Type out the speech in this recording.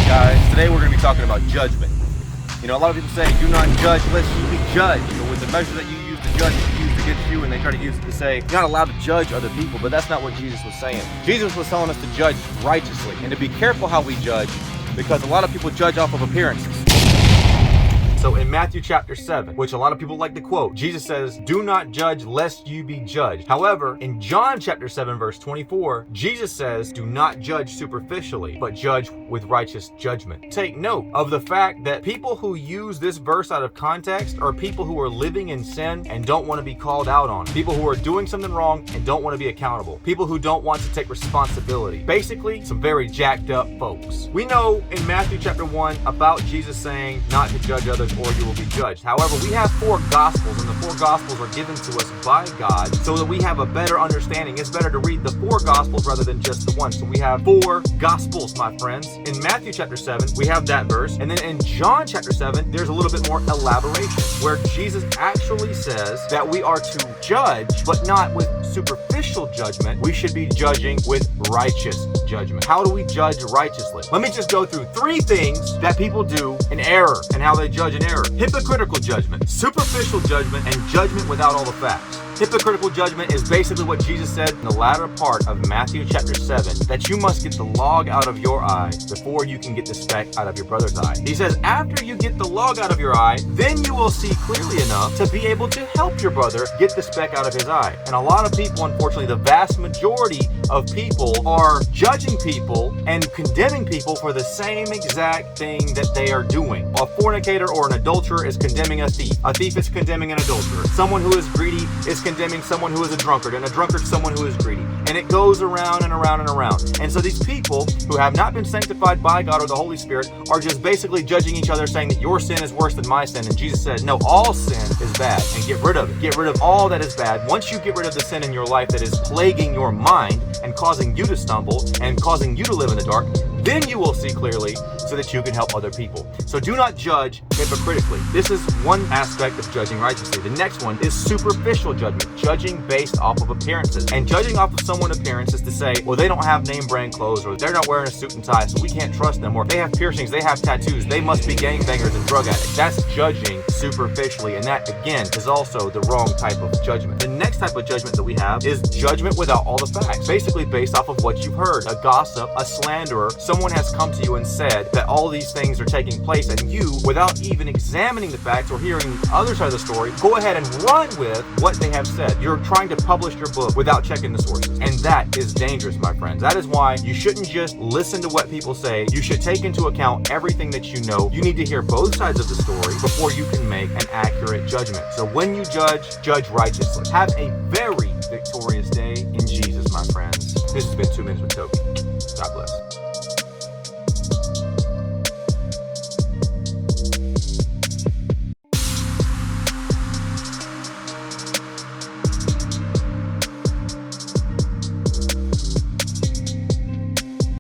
guys? Today we're going to be talking about judgment. You know, a lot of people say, do not judge lest you be judged. You know, with the measure that you use to judge is used against you, and they try to use it to say, you're not allowed to judge other people, but that's not what Jesus was saying. Jesus was telling us to judge righteously and to be careful how we judge, because a lot of people judge off of appearances. So in Matthew chapter 7, which a lot of people like to quote, Jesus says, do not judge lest you be judged. However, in John chapter 7, verse 24, Jesus says, do not judge superficially, but judge with righteous judgment. Take note of the fact that people who use this verse out of context are people who are living in sin and don't want to be called out on. People who are doing something wrong and don't want to be accountable. People who don't want to take responsibility. Basically, some very jacked up folks. We know in Matthew chapter 1 about Jesus saying not to judge others or you will be judged. However, we have 4 gospels, and the 4 gospels are given to us by God so that we have a better understanding. It's better to read the 4 gospels rather than just the one. So we have 4 gospels, my friends. In Matthew chapter 7, we have that verse. And then in John chapter 7, there's a little bit more elaboration where Jesus actually says that we are to judge, but not with superficial judgment. We should be judging with righteous judgment. How do we judge righteously? Let me just go through 3 things that people do in error and how they judge in error. Hypocritical judgment, superficial judgment, and judgment without all the facts. Hypocritical judgment is basically what Jesus said in the latter part of Matthew chapter 7, that you must get the log out of your eye before you can get the speck out of your brother's eye. He says, after you get the log out of your eye, then you will see clearly enough to be able to help your brother get the speck out of his eye. And a lot of people, unfortunately, the vast majority of people are judging people and condemning people for the same exact thing that they are doing. A fornicator or an adulterer is condemning a thief. A thief is condemning an adulterer. Someone who is greedy is condemning someone who is a drunkard, and a drunkard someone who is greedy. And it goes around and around and around. And so these people who have not been sanctified by God or the Holy Spirit are just basically judging each other, saying that your sin is worse than my sin. And Jesus said, no, all sin is bad, and get rid of it. Get rid of all that is bad. Once you get rid of the sin in your life that is plaguing your mind and causing you to stumble and causing you to live in the dark, then you will see clearly so that you can help other people. So do not judge hypocritically. This is one aspect of judging righteously. The next one is superficial judgment, judging based off of appearances. And judging off of someone's appearance is to say, well, they don't have name brand clothes, or they're not wearing a suit and tie, so we can't trust them, or they have piercings, they have tattoos, they must be gangbangers and drug addicts. That's judging superficially, and that, again, is also the wrong type of judgment. The next type of judgment that we have is judgment without all the facts, basically based off of what you've heard. A gossip, a slanderer, someone has come to you and said that all these things are taking place, and you, without even examining the facts or hearing the other side of the story, go ahead and run with what they have said. You're trying to publish your book without checking the sources, and that is dangerous, my friends. That is why you shouldn't just listen to what people say. You should take into account everything that you know. You need to hear both sides of the story before you can make an accurate judgment. So when you judge, judge righteously. Have a very victorious day in Jesus, my friends. This has been 2 Minutes with Toby. God bless.